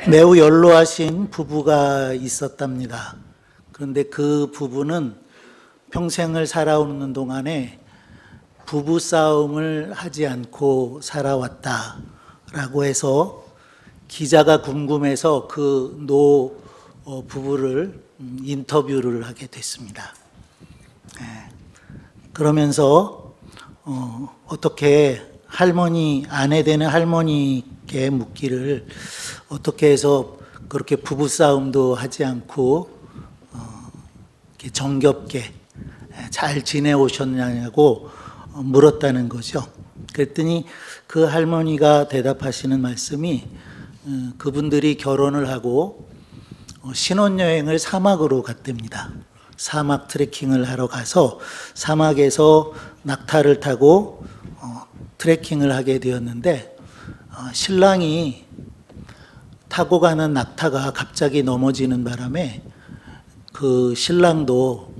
매우 연로하신 부부가 있었답니다. 그런데 그 부부는 평생을 살아오는 동안에 부부싸움을 하지 않고 살아왔다라고 해서 기자가 궁금해서 그 부부를 인터뷰를 하게 됐습니다. 그러면서 어떻게 아내 되는 할머니께 묻기를 어떻게 해서 그렇게 부부싸움도 하지 않고 이렇게 정겹게 잘 지내오셨냐고 물었다는 거죠. 그랬더니 그 할머니가 대답하시는 말씀이 그분들이 결혼을 하고 신혼여행을 사막으로 갔답니다. 사막 트레킹을 하러 가서 사막에서 낙타를 타고 트레킹을 하게 되었는데 신랑이 타고 가는 낙타가 갑자기 넘어지는 바람에 그 신랑도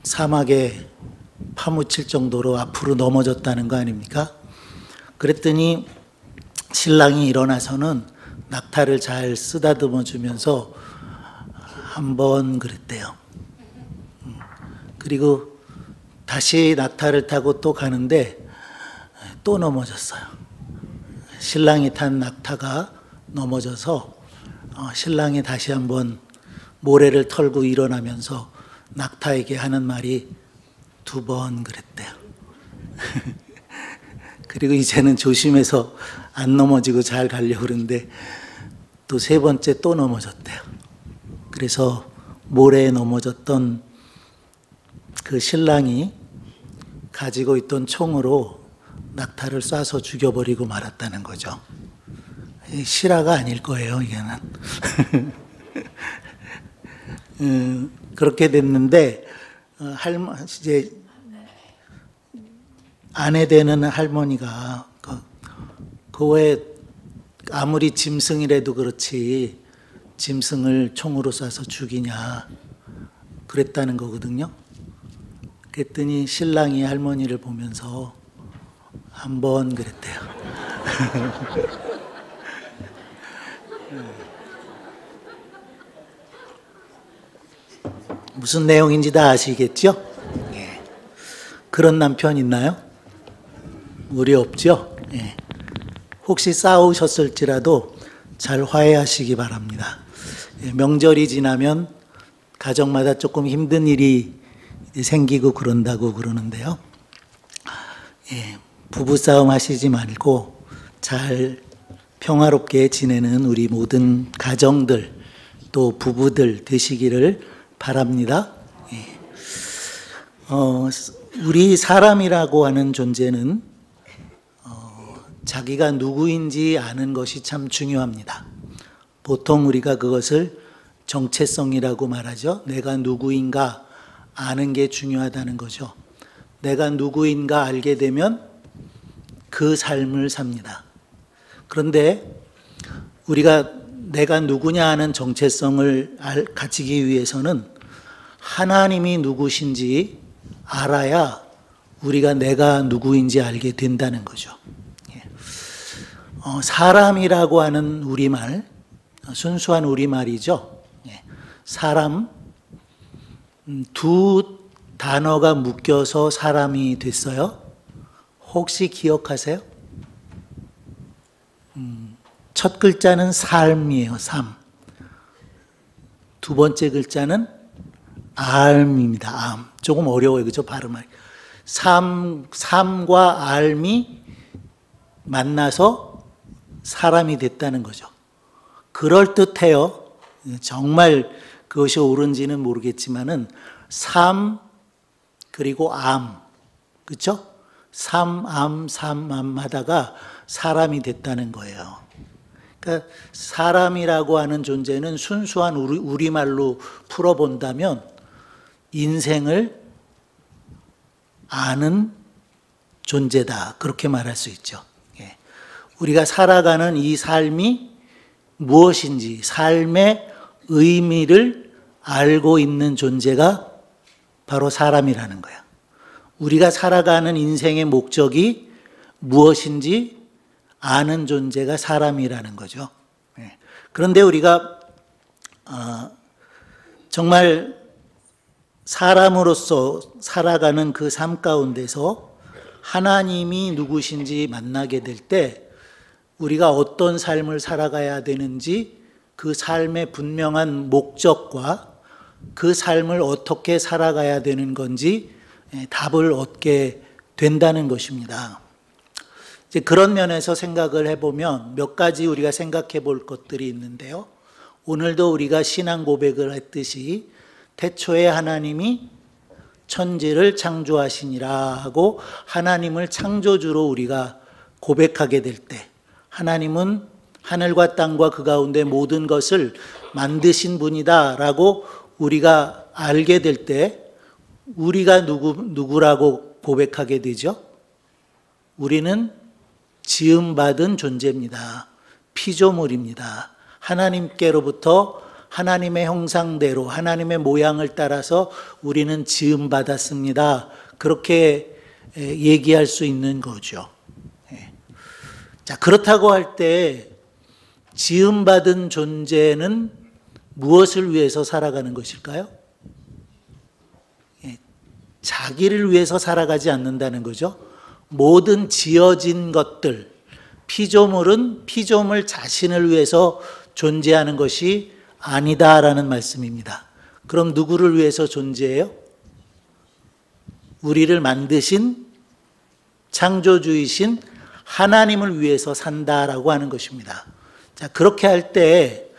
사막에 파묻힐 정도로 앞으로 넘어졌다는 거 아닙니까? 그랬더니 신랑이 일어나서는 낙타를 잘 쓰다듬어 주면서 한번 그랬대요. 그리고 다시 낙타를 타고 또 가는데 또 넘어졌어요. 신랑이 탄 낙타가 넘어져서 신랑이 다시 한번 모래를 털고 일어나면서 낙타에게 하는 말이 2번 그랬대요. 그리고 이제는 조심해서 안 넘어지고 잘 가려고 그러는데 또 3번째 또 넘어졌대요. 그래서 모래에 넘어졌던 그 신랑이 가지고 있던 총으로 낙타를 쏴서 죽여버리고 말았다는 거죠. 실화가 아닐 거예요, 이게는. 그렇게 됐는데 이제 아내 되는 할머니가 그 왜 아무리 짐승이라도 그렇지 짐승을 총으로 쏴서 죽이냐 그랬다는 거거든요. 그랬더니 신랑이 할머니를 보면서 한번 그랬대요. 무슨 내용인지 다 아시겠죠? 예. 그런 남편 있나요? 우리 없죠? 예. 혹시 싸우셨을지라도 잘 화해하시기 바랍니다. 예. 명절이 지나면 가정마다 조금 힘든 일이 생기고 그런다고 그러는데요. 예. 부부싸움 하시지 말고 잘 평화롭게 지내는 우리 모든 가정들 또 부부들 되시기를 바랍니다. 예. 우리 사람이라고 하는 존재는 자기가 누구인지 아는 것이 참 중요합니다. 보통 우리가 그것을 정체성이라고 말하죠. 내가 누구인가 아는 게 중요하다는 거죠. 내가 누구인가 알게 되면 그 삶을 삽니다. 그런데 우리가 내가 누구냐 하는 정체성을 가지기 위해서는 하나님이 누구신지 알아야 우리가 내가 누구인지 알게 된다는 거죠. 사람이라고 하는 우리말, 순수한 우리말이죠. 사람, 2 단어가 묶여서 사람이 됐어요. 혹시 기억하세요? 첫 글자는 삶이에요. 삶. 2번째 글자는 알입니다. 암. 조금 어려워요. 그죠? 발음하기. 삶과 알이 만나서 사람이 됐다는 거죠. 그럴듯해요. 정말 그것이 옳은지는 모르겠지만은 삶 그리고 암. 그렇죠? 삶암 하다가 사람이 됐다는 거예요. 그러니까 사람이라고 하는 존재는 순수한 우리말로 풀어본다면 인생을 아는 존재다. 그렇게 말할 수 있죠. 우리가 살아가는 이 삶이 무엇인지 삶의 의미를 알고 있는 존재가 바로 사람이라는 거야. 우리가 살아가는 인생의 목적이 무엇인지 아는 존재가 사람이라는 거죠. 그런데 우리가 정말 사람으로서 살아가는 그 삶 가운데서 하나님이 누구신지 만나게 될 때 우리가 어떤 삶을 살아가야 되는지 그 삶의 분명한 목적과 그 삶을 어떻게 살아가야 되는 건지 답을 얻게 된다는 것입니다. 이제 그런 면에서 생각을 해보면 몇 가지 우리가 생각해 볼 것들이 있는데요. 오늘도 우리가 신앙 고백을 했듯이 태초에 하나님이 천지를 창조하시니라 하고 하나님을 창조주로 우리가 고백하게 될 때 하나님은 하늘과 땅과 그 가운데 모든 것을 만드신 분이다 라고 우리가 알게 될 때 우리가 누구라고 고백하게 되죠? 우리는 지음받은 존재입니다. 피조물입니다. 하나님께로부터 하나님의 형상대로 하나님의 모양을 따라서 우리는 지음받았습니다. 그렇게 얘기할 수 있는 거죠. 자, 그렇다고 할 때 지음받은 존재는 무엇을 위해서 살아가는 것일까요? 자기를 위해서 살아가지 않는다는 거죠. 모든 지어진 것들, 피조물은 피조물 자신을 위해서 존재하는 것이 아니다라는 말씀입니다. 그럼 누구를 위해서 존재해요? 우리를 만드신 창조주이신 하나님을 위해서 산다라고 하는 것입니다. 자, 그렇게 할 때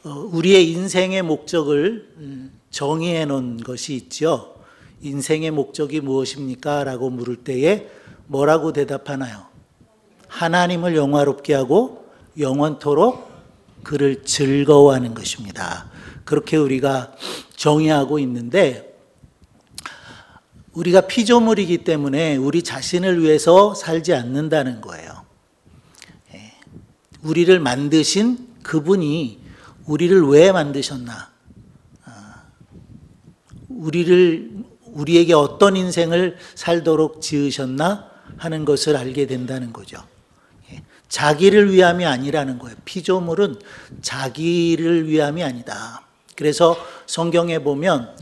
우리의 인생의 목적을 정의해 놓은 것이 있죠. 인생의 목적이 무엇입니까? 라고 물을 때에 뭐라고 대답하나요? 하나님을 영화롭게 하고 영원토록 그를 즐거워하는 것입니다. 그렇게 우리가 정의하고 있는데 우리가 피조물이기 때문에 우리 자신을 위해서 살지 않는다는 거예요. 우리를 만드신 그분이 우리를 왜 만드셨나? 우리에게 어떤 인생을 살도록 지으셨나 하는 것을 알게 된다는 거죠. 자기를 위함이 아니라는 거예요. 피조물은 자기를 위함이 아니다. 그래서 성경에 보면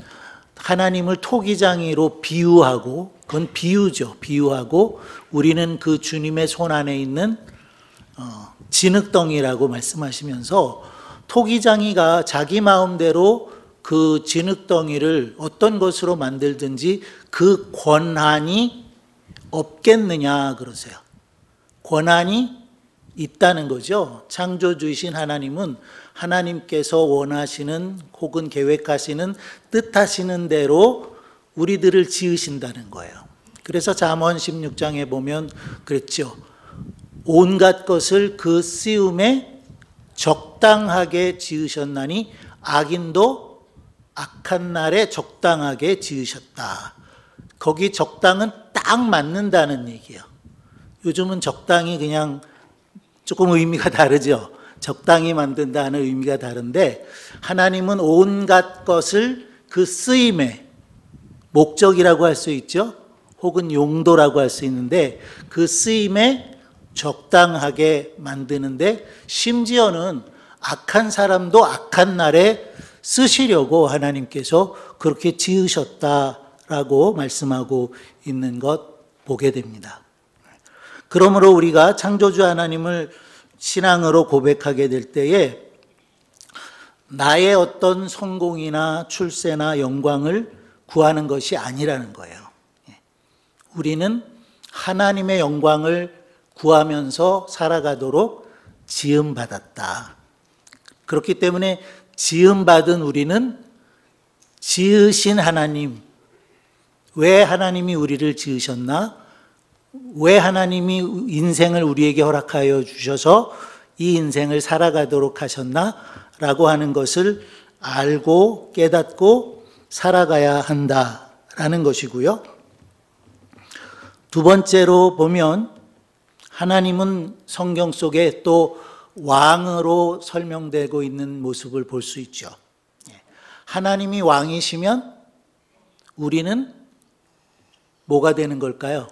하나님을 토기장이로 비유하고, 그건 비유죠. 비유하고 우리는 그 주님의 손 안에 있는 진흙덩이라고 말씀하시면서 토기장이가 자기 마음대로 그 진흙덩이를 어떤 것으로 만들든지 그 권한이 없겠느냐 그러세요. 권한이 있다는 거죠. 창조주이신 하나님은 하나님께서 원하시는 혹은 계획하시는 뜻하시는 대로 우리들을 지으신다는 거예요. 그래서 잠언 16장에 보면 그랬죠. 온갖 것을 그 쓰임에 적당하게 지으셨나니 악인도 악한 날에 적당하게 지으셨다. 거기 적당은 딱 맞는다는 얘기예요. 요즘은 적당히 그냥 조금 의미가 다르죠. 적당히 만든다는 의미가 다른데 하나님은 온갖 것을 그 쓰임에 목적이라고 할 수 있죠. 혹은 용도라고 할 수 있는데 그 쓰임에 적당하게 만드는데 심지어는 악한 사람도 악한 날에 쓰시려고 하나님께서 그렇게 지으셨다라고 말씀하고 있는 것 보게 됩니다. 그러므로 우리가 창조주 하나님을 신앙으로 고백하게 될 때에 나의 어떤 성공이나 출세나 영광을 구하는 것이 아니라는 거예요. 우리는 하나님의 영광을 구하면서 살아가도록 지음받았다. 그렇기 때문에 지음받은 우리는 지으신 하나님, 왜 하나님이 우리를 지으셨나? 왜 하나님이 인생을 우리에게 허락하여 주셔서 이 인생을 살아가도록 하셨나? 라고 하는 것을 알고 깨닫고 살아가야 한다라는 것이고요. 두 번째로 보면 하나님은 성경 속에 또 왕으로 설명되고 있는 모습을 볼 수 있죠. 하나님이 왕이시면 우리는 뭐가 되는 걸까요?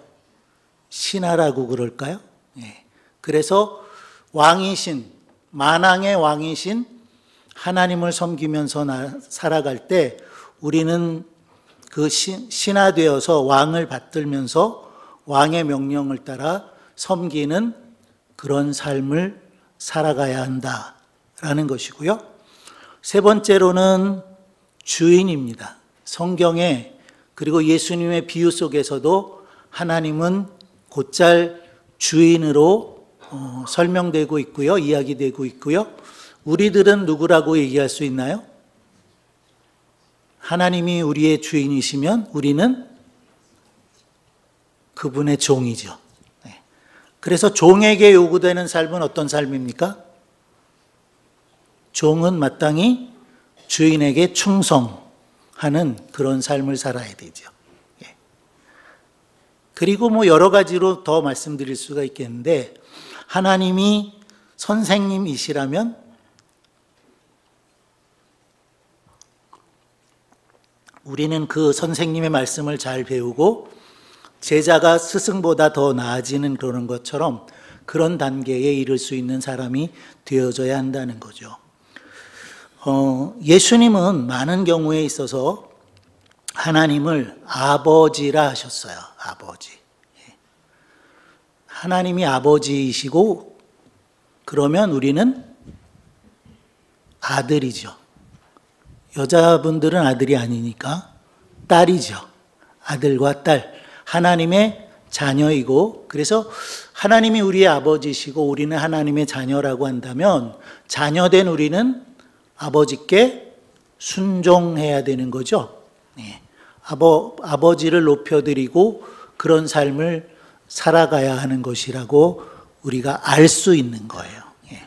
신하라고 그럴까요? 그래서 왕이신, 만왕의 왕이신 하나님을 섬기면서 살아갈 때 우리는 그 신하되어서 왕을 받들면서 왕의 명령을 따라 섬기는 그런 삶을 살아가야 한다라는 것이고요. 세 번째로는 주인입니다. 성경에 그리고 예수님의 비유 속에서도 하나님은 곧잘 주인으로 설명되고 있고요. 이야기되고 있고요. 우리들은 누구라고 얘기할 수 있나요? 하나님이 우리의 주인이시면 우리는 그분의 종이죠. 그래서 종에게 요구되는 삶은 어떤 삶입니까? 종은 마땅히 주인에게 충성하는 그런 삶을 살아야 되죠. 그리고 여러 가지로 더 말씀드릴 수가 있겠는데, 하나님이 선생님이시라면 우리는 그 선생님의 말씀을 잘 배우고 제자가 스승보다 더 나아지는 그런 것처럼 그런 단계에 이를 수 있는 사람이 되어져야 한다는 거죠. 예수님은 많은 경우에 있어서 하나님을 아버지라 하셨어요. 아버지. 하나님이 아버지이시고 그러면 우리는 아들이죠. 여자분들은 아들이 아니니까 딸이죠. 아들과 딸. 하나님의 자녀이고, 그래서 하나님이 우리의 아버지시고 우리는 하나님의 자녀라고 한다면 자녀된 우리는 아버지께 순종해야 되는 거죠. 아버지를 높여드리고 그런 삶을 살아가야 하는 것이라고 우리가 알 수 있는 거예요.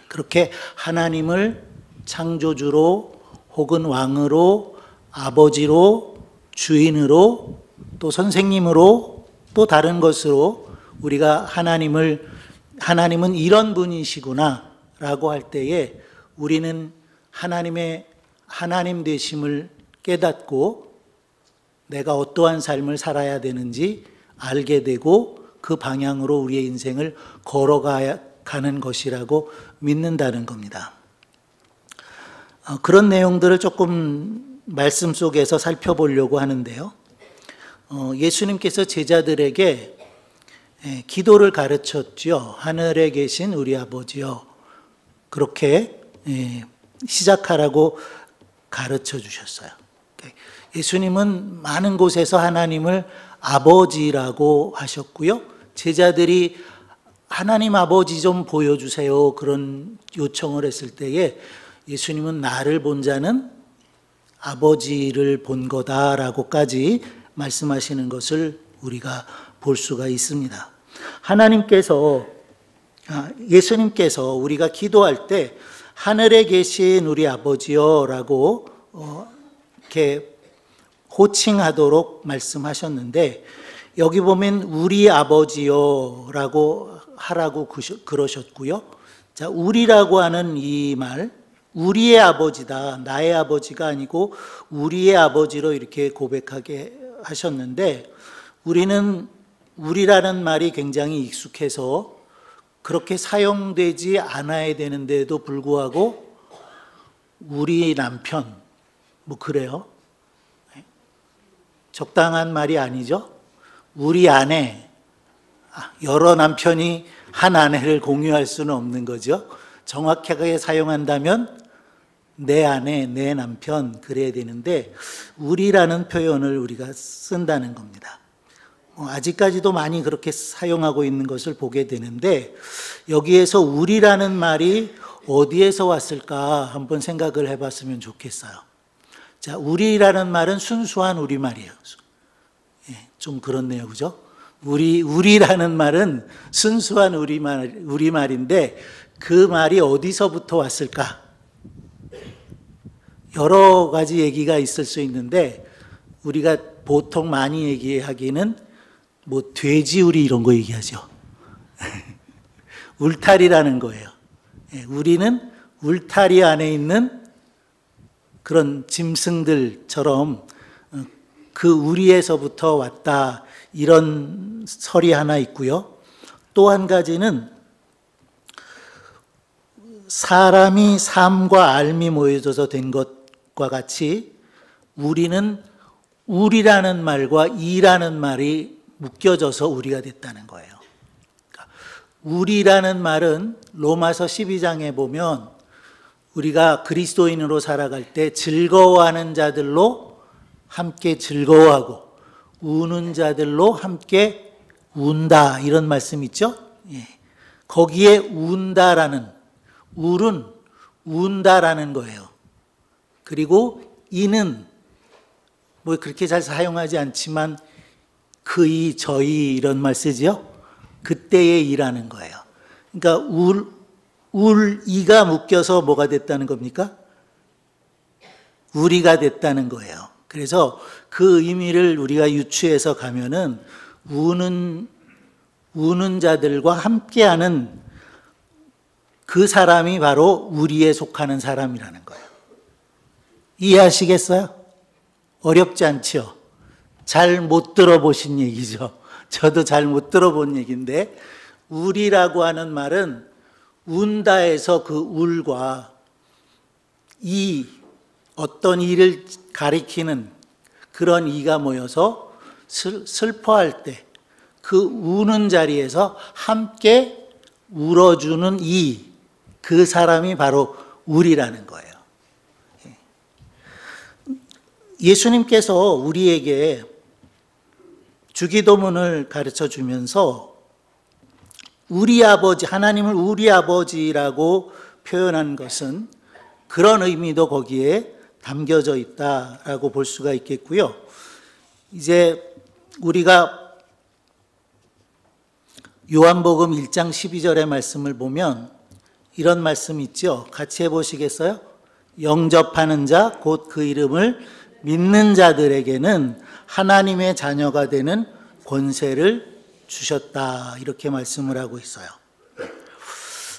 그렇게 하나님을 창조주로 혹은 왕으로, 아버지로, 주인으로, 또 선생님으로, 또 다른 것으로 우리가 하나님은 이런 분이시구나 라고 할 때에 우리는 하나님의 하나님 되심을 깨닫고 내가 어떠한 삶을 살아야 되는지 알게 되고 그 방향으로 우리의 인생을 걸어가는 것이라고 믿는다는 겁니다. 그런 내용들을 조금 말씀 속에서 살펴보려고 하는데요. 예수님께서 제자들에게 기도를 가르쳤죠. 하늘에 계신 우리 아버지요. 그렇게 시작하라고 가르쳐 주셨어요. 예수님은 많은 곳에서 하나님을 아버지라고 하셨고요. 제자들이 하나님 아버지 좀 보여주세요. 그런 요청을 했을 때에 예수님은 나를 본 자는 아버지를 본 거다라고까지 말씀하시는 것을 우리가 볼 수가 있습니다. 예수님께서 우리가 기도할 때 하늘에 계신 우리 아버지여라고 이렇게 호칭하도록 말씀하셨는데, 여기 보면 우리 아버지여라고 하라고 그러셨고요. 자, 우리라고 하는 이 말, 우리의 아버지다, 나의 아버지가 아니고 우리의 아버지로 이렇게 고백하게 하셨는데, 우리는 우리라는 말이 굉장히 익숙해서 그렇게 사용되지 않아야 되는데도 불구하고 우리 남편, 그래요. 적당한 말이 아니죠. 우리 아내, 여러 남편이 한 아내를 공유할 수는 없는 거죠. 정확하게 사용한다면 내 아내, 내 남편 그래야 되는데 우리라는 표현을 우리가 쓴다는 겁니다. 아직까지도 많이 그렇게 사용하고 있는 것을 보게 되는데, 여기에서 우리라는 말이 어디에서 왔을까 한번 생각을 해봤으면 좋겠어요. 자, 우리라는 말은 순수한 우리말이에요. 좀 그렇네요, 그죠? 우리라는 말은 순수한 우리말인데 그 말이 어디서부터 왔을까? 여러 가지 얘기가 있을 수 있는데 우리가 보통 많이 얘기하기는 돼지우리 이런 거 얘기하죠. 울타리라는 거예요. 우리는 울타리 안에 있는 그런 짐승들처럼 그 우리에서부터 왔다, 이런 설이 하나 있고요. 또 한 가지는 사람이 삶과 알미 모여져서 된 것과 같이 우리는 우리라는 말과 이라는 말이 묶여져서 우리가 됐다는 거예요. 우리라는 말은 로마서 12장에 보면 우리가 그리스도인으로 살아갈 때 즐거워하는 자들로 함께 즐거워하고 우는 자들로 함께 운다, 이런 말씀 있죠? 예. 거기에 운다라는, 울은 운다라는 거예요. 그리고 이는 뭐 그렇게 잘 사용하지 않지만 그이, 저희 이런 말 쓰지요? 그때의 이라는 거예요. 그러니까 이가 묶여서 뭐가 됐다는 겁니까? 우리가 됐다는 거예요. 그래서 그 의미를 우리가 유추해서 가면은 우는 자들과 함께하는 그 사람이 바로 우리에 속하는 사람이라는 거예요. 이해하시겠어요? 어렵지 않죠? 잘 못 들어보신 얘기죠. 저도 잘 못 들어본 얘기인데, 울이라고 하는 말은 운다에서 그 울과 어떤 일을 가리키는 그런 이가 모여서 슬퍼할 때 그 우는 자리에서 함께 울어주는 그 사람이 바로 울이라는 거예요. 예수님께서 우리에게 주기도문을 가르쳐 주면서 우리 아버지, 하나님을 우리 아버지라고 표현한 것은 그런 의미도 거기에 담겨져 있다라고 볼 수가 있겠고요. 이제 우리가 요한복음 1장 12절의 말씀을 보면 이런 말씀 있죠. 같이 해보시겠어요? 영접하는 자, 곧 그 이름을 믿는 자들에게는 하나님의 자녀가 되는 권세를 주셨다, 이렇게 말씀을 하고 있어요.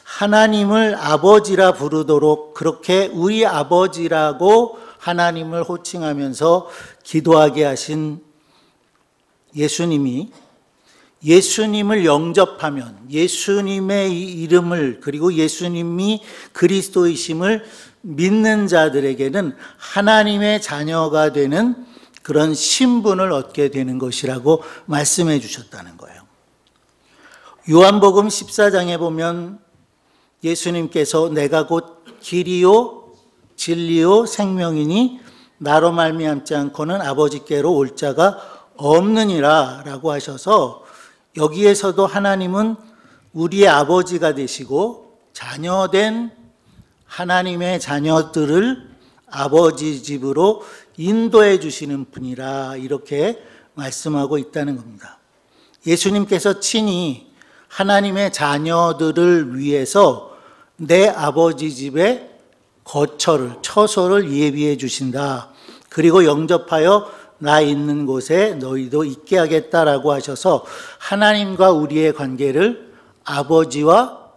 하나님을 아버지라 부르도록, 그렇게 우리 아버지라고 하나님을 호칭하면서 기도하게 하신 예수님을 영접하면, 예수님의 이름을, 그리고 예수님이 그리스도이심을 믿는 자들에게는 하나님의 자녀가 되는 그런 신분을 얻게 되는 것이라고 말씀해 주셨다는 거예요. 요한복음 14장에 보면 예수님께서 내가 곧 길이요 진리요 생명이니 나로 말미암지 않고는 아버지께로 올 자가 없느니라 라고 하셔서, 여기에서도 하나님은 우리의 아버지가 되시고 자녀된 하나님의 자녀들을 아버지 집으로 인도해 주시는 분이라, 이렇게 말씀하고 있다는 겁니다. 예수님께서 친히 하나님의 자녀들을 위해서 내 아버지 집에 처소를 예비해 주신다. 그리고 영접하여 나 있는 곳에 너희도 있게 하겠다라고 하셔서 하나님과 우리의 관계를 아버지와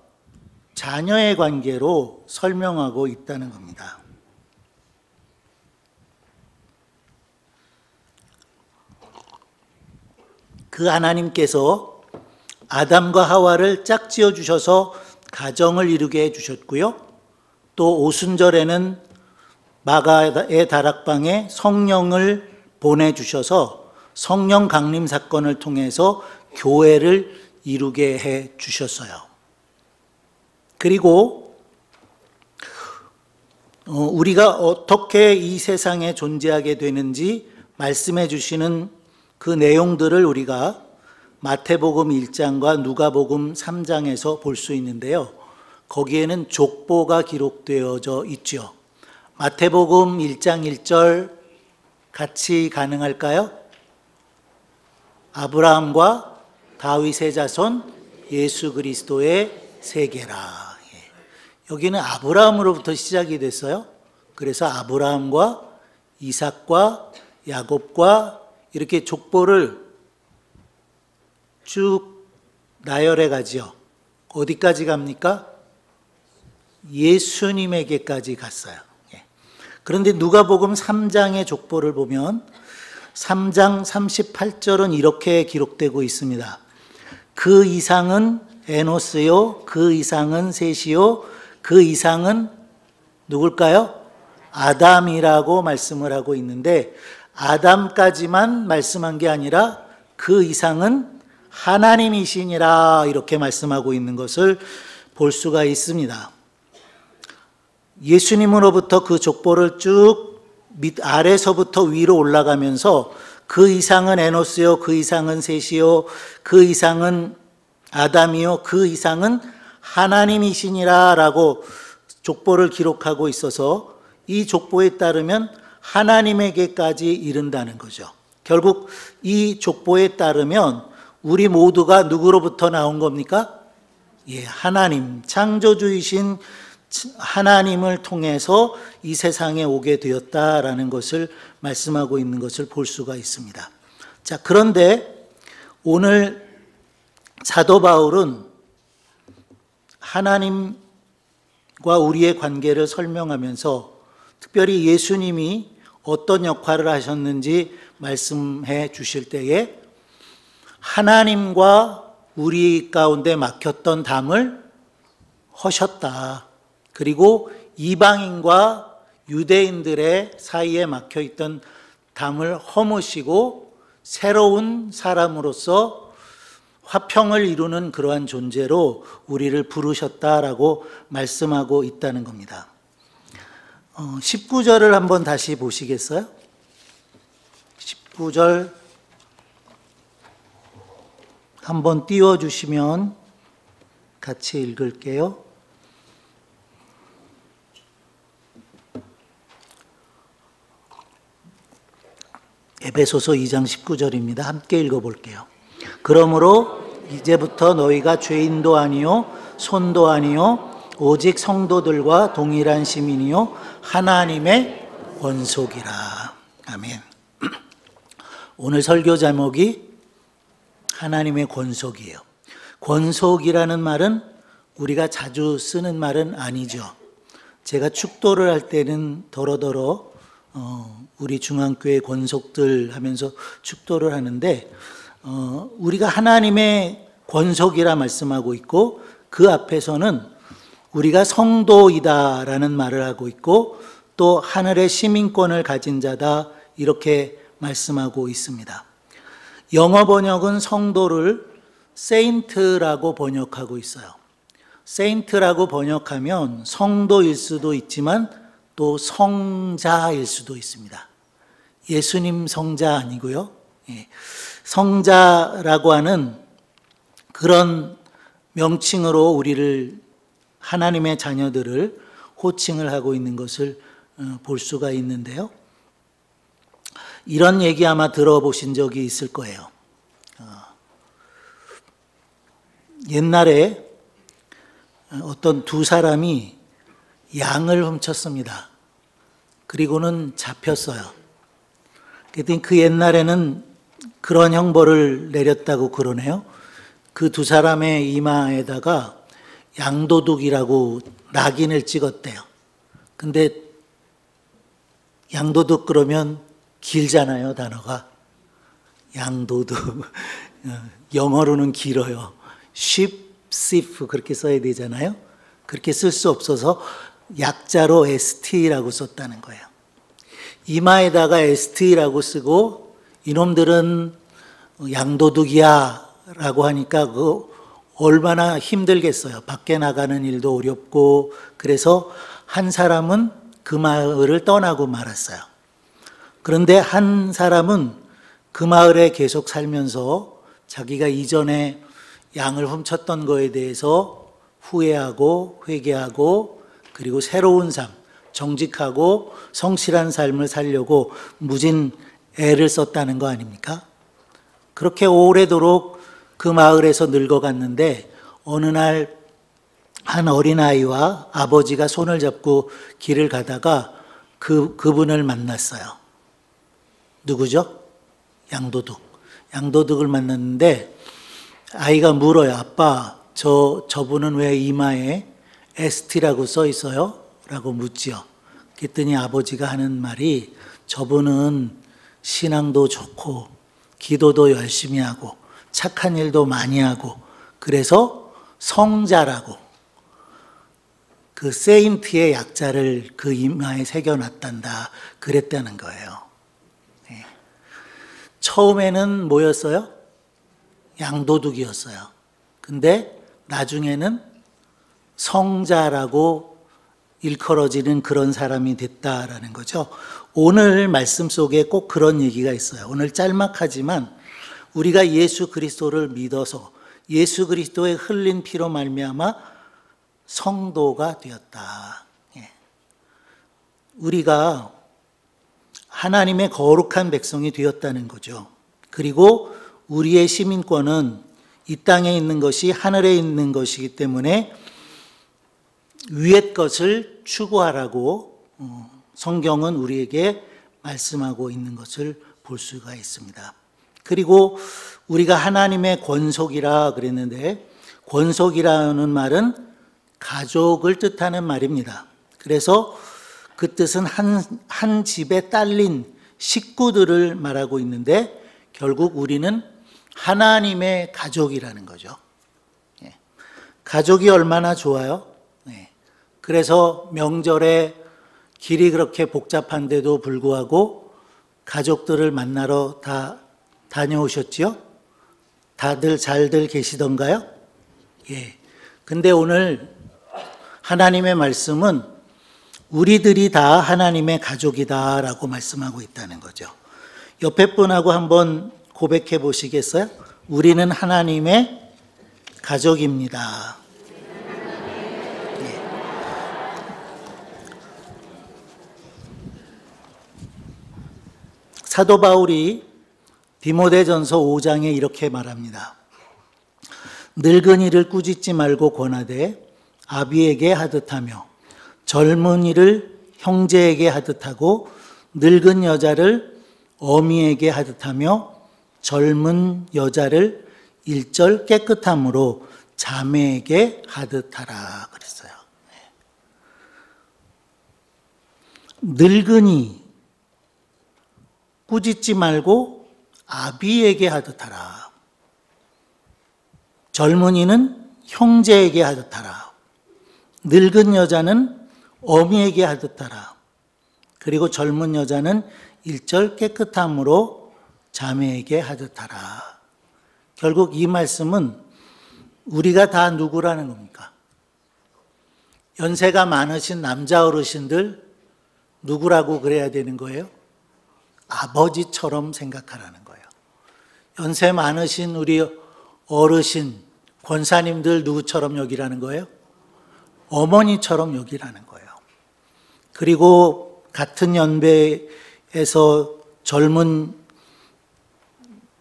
자녀의 관계로 설명하고 있다는 겁니다. 그 하나님께서 아담과 하와를 짝지어 주셔서 가정을 이루게 해주셨고요. 또 오순절에는 마가의 다락방에 성령을 보내주셔서 성령 강림 사건을 통해서 교회를 이루게 해 주셨어요. 그리고 우리가 어떻게 이 세상에 존재하게 되는지 말씀해 주시는 그 내용들을 우리가 마태복음 1장과 누가복음 3장에서 볼 수 있는데요. 거기에는 족보가 기록되어져 있죠. 마태복음 1장 1절 같이 가능할까요? 아브라함과 다윗의 자손 예수 그리스도의 세계라. 여기는 아브라함으로부터 시작이 됐어요. 그래서 아브라함과 이삭과 야곱과 이렇게 족보를 쭉 나열해 가지요. 어디까지 갑니까? 예수님에게까지 갔어요. 그런데 누가복음 3장의 족보를 보면 3장 38절은 이렇게 기록되고 있습니다. 그 이상은 에노스요, 그 이상은 셋이요, 그 이상은 누굴까요? 아담이라고 말씀을 하고 있는데, 아담까지만 말씀한 게 아니라 그 이상은 하나님이시니라 이렇게 말씀하고 있는 것을 볼 수가 있습니다. 예수님으로부터 그 족보를 쭉 아래서부터 위로 올라가면서 그 이상은 에노스요, 그 이상은 셋이요, 그 이상은 아담이요, 그 이상은 하나님이시니라 라고 족보를 기록하고 있어서 이 족보에 따르면 하나님에게까지 이른다는 거죠. 결국 이 족보에 따르면 우리 모두가 누구로부터 나온 겁니까? 하나님, 창조주이신 하나님을 통해서 이 세상에 오게 되었다라는 것을 말씀하고 있는 것을 볼 수가 있습니다. 자, 그런데 오늘 사도 바울은 하나님과 우리의 관계를 설명하면서 특별히 예수님이 어떤 역할을 하셨는지 말씀해 주실 때에 하나님과 우리 가운데 막혔던 담을 허셨다. 그리고 이방인과 유대인들의 사이에 막혀있던 담을 허무시고 새로운 사람으로서 화평을 이루는 그러한 존재로 우리를 부르셨다라고 말씀하고 있다는 겁니다. 19절을 한번 다시 보시겠어요? 19절 한번 띄워주시면 같이 읽을게요. 에베소서 2장 19절입니다. 함께 읽어볼게요. 그러므로 이제부터 너희가 죄인도 아니요 손도 아니요 오직 성도들과 동일한 시민이요 하나님의 권속이라. 아멘. 오늘 설교 제목이 하나님의 권속이에요. 권속이라는 말은 우리가 자주 쓰는 말은 아니죠. 제가 축도를 할 때는 더러더러 우리 중앙교회 권속들 하면서 축도를 하는데 우리가 하나님의 권속이라 말씀하고 있고 그 앞에서는 우리가 성도이다라는 말을 하고 있고 또 하늘의 시민권을 가진 자다 이렇게 말씀하고 있습니다. 영어 번역은 성도를 세인트라고 번역하고 있어요. 세인트라고 번역하면 성도일 수도 있지만 또 성자일 수도 있습니다. 예수님 성자 아니고요. 성자라고 하는 그런 명칭으로 우리를 하나님의 자녀들을 호칭을 하고 있는 것을 볼 수가 있는데요. 이런 얘기 아마 들어보신 적이 있을 거예요. 옛날에 어떤 두 사람이 양을 훔쳤습니다. 그리고는 잡혔어요. 그랬더니 그 옛날에는 그런 형벌을 내렸다고 그러네요. 그 두 사람의 이마에다가 양도둑이라고 낙인을 찍었대요. 근데 양도둑 그러면 길잖아요, 단어가. 양도둑. 영어로는 길어요. sheep, thief 그렇게 써야 되잖아요. 그렇게 쓸 수 없어서 약자로 ST라고 썼다는 거예요. 이마에다가 ST라고 쓰고 이놈들은 양도둑이야 라고 하니까 얼마나 힘들겠어요. 밖에 나가는 일도 어렵고 그래서 한 사람은 그 마을을 떠나고 말았어요. 그런데 한 사람은 그 마을에 계속 살면서 자기가 이전에 양을 훔쳤던 거에 대해서 후회하고 회개하고 그리고 새로운 삶, 정직하고 성실한 삶을 살려고 무진 애를 썼다는 거 아닙니까? 그렇게 오래도록 그 마을에서 늙어갔는데 어느 날 한 어린아이와 아버지가 손을 잡고 길을 가다가 그분을 만났어요. 누구죠? 양도둑. 양도둑을 만났는데 아이가 물어요. 아빠, 저분은 왜 이마에 ST라고 써 있어요? 라고 묻지요. 그랬더니 아버지가 하는 말이 저분은 신앙도 좋고 기도도 열심히 하고 착한 일도 많이 하고 그래서 성자라고. 그 세인트의 약자를 그 이마에 새겨놨단다 그랬다는 거예요. 예. 처음에는 뭐였어요? 양도둑이었어요. 근데 나중에는 성자라고 일컬어지는 그런 사람이 됐다라는 거죠. 오늘 말씀 속에 꼭 그런 얘기가 있어요. 오늘 짤막하지만 우리가 예수 그리스도를 믿어서 예수 그리스도의 흘린 피로 말미암아 성도가 되었다. 예. 우리가 하나님의 거룩한 백성이 되었다는 거죠. 그리고 우리의 시민권은 이 땅에 있는 것이 하늘에 있는 것이기 때문에 위의 것을 추구하라고 성경은 우리에게 말씀하고 있는 것을 볼 수가 있습니다. 그리고 우리가 하나님의 권속이라 그랬는데 권속이라는 말은 가족을 뜻하는 말입니다. 그래서 그 뜻은 한 집에 딸린 식구들을 말하고 있는데 결국 우리는 하나님의 가족이라는 거죠. 가족이 얼마나 좋아요? 그래서 명절에 길이 그렇게 복잡한데도 불구하고 가족들을 만나러 다 다녀오셨지요? 다들 잘들 계시던가요? 예. 근데 오늘 하나님의 말씀은 우리들이 다 하나님의 가족이다라고 말씀하고 있다는 거죠. 옆에 분하고 한번 고백해 보시겠어요? 우리는 하나님의 가족입니다. 예. 사도 바울이 디모데전서 5장에 이렇게 말합니다. 늙은이를 꾸짖지 말고 권하되 아비에게 하듯하며 젊은이를 형제에게 하듯하고 늙은 여자를 어미에게 하듯하며 젊은 여자를 일절 깨끗함으로 자매에게 하듯하라 그랬어요. 늙은이 꾸짖지 말고 아비에게 하듯하라. 젊은이는 형제에게 하듯하라. 늙은 여자는 어미에게 하듯하라. 그리고 젊은 여자는 일절 깨끗함으로 자매에게 하듯하라. 결국 이 말씀은 우리가 다 누구라는 겁니까? 연세가 많으신 남자 어르신들 누구라고 그래야 되는 거예요? 아버지처럼 생각하라는 거예요. 연세 많으신 우리 어르신, 권사님들 누구처럼 여기라는 거예요? 어머니처럼 여기라는 거예요. 그리고 같은 연배에서 젊은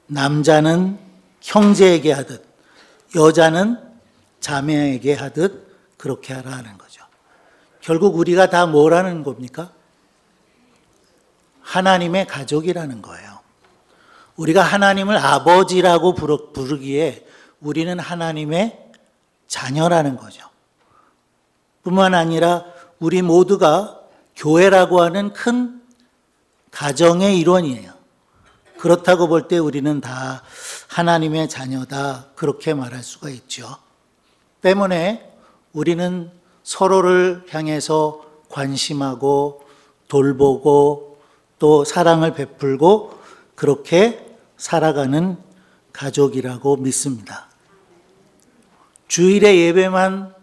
남자는 형제에게 하듯 여자는 자매에게 하듯 그렇게 하라는 거죠. 결국 우리가 다 뭐라는 겁니까? 하나님의 가족이라는 거예요. 우리가 하나님을 아버지라고 부르기에 우리는 하나님의 자녀라는 거죠. 뿐만 아니라 우리 모두가 교회라고 하는 큰 가정의 일원이에요. 그렇다고 볼 때 우리는 다 하나님의 자녀다 그렇게 말할 수가 있죠. 때문에 우리는 서로를 향해서 관심하고 돌보고 또 사랑을 베풀고 그렇게 살아가는 가족이라고 믿습니다. 주일에 예배만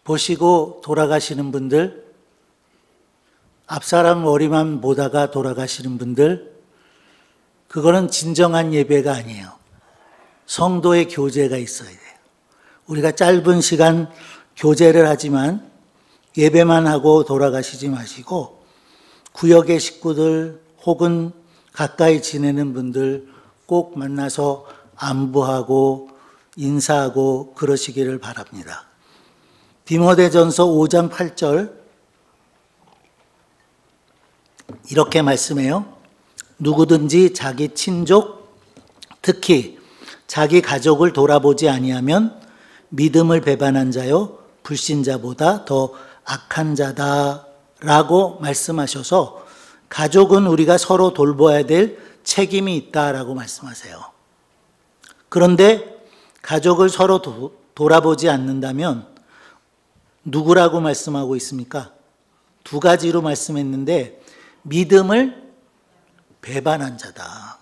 보시고 돌아가시는 분들, 앞사람 머리만 보다가 돌아가시는 분들, 그거는 진정한 예배가 아니에요. 성도의 교제가 있어야 돼요. 우리가 짧은 시간 교제를 하지만 예배만 하고 돌아가시지 마시고 구역의 식구들 혹은 가까이 지내는 분들 꼭 만나서 안부하고 인사하고 그러시기를 바랍니다. 디모데전서 5장 8절 이렇게 말씀해요. 누구든지 자기 친족, 특히 자기 가족을 돌아보지 아니하면 믿음을 배반한 자요 불신자보다 더 악한 자다라고 말씀하셔서 가족은 우리가 서로 돌봐야 될 책임이 있다라고 말씀하세요. 그런데 가족을 서로 돌아보지 않는다면 누구라고 말씀하고 있습니까? 두 가지로 말씀했는데 믿음을 배반한 자다.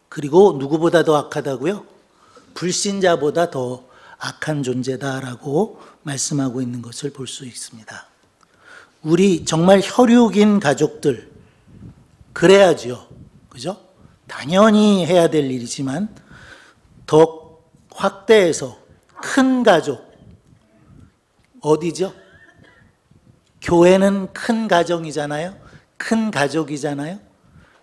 그리고 누구보다 더 악하다고요? 불신자보다 더 악한 존재다라고 말씀하고 있는 것을 볼 수 있습니다. 우리 정말 혈육인 가족들, 그래야죠. 그죠? 당연히 해야 될 일이지만 더 확대해서 큰 가족, 어디죠? 교회는 큰 가정이잖아요. 큰 가족이잖아요.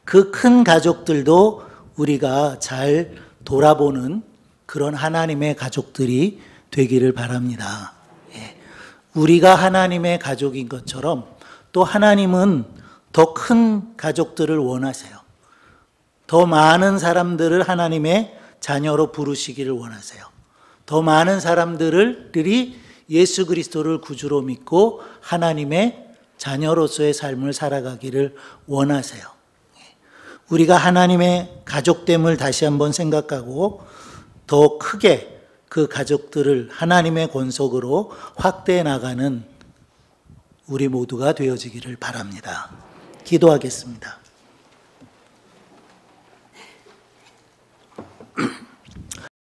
그 큰 가족들도 우리가 잘 돌아보는 그런 하나님의 가족들이 되기를 바랍니다. 예. 우리가 하나님의 가족인 것처럼 또 하나님은 더 큰 가족들을 원하세요. 더 많은 사람들을 하나님의 자녀로 부르시기를 원하세요. 더 많은 사람들이 예수 그리스도를 구주로 믿고 하나님의 자녀로서의 삶을 살아가기를 원하세요. 우리가 하나님의 가족됨을 다시 한번 생각하고 더 크게 그 가족들을 하나님의 권속으로 확대해 나가는 우리 모두가 되어지기를 바랍니다. 기도하겠습니다.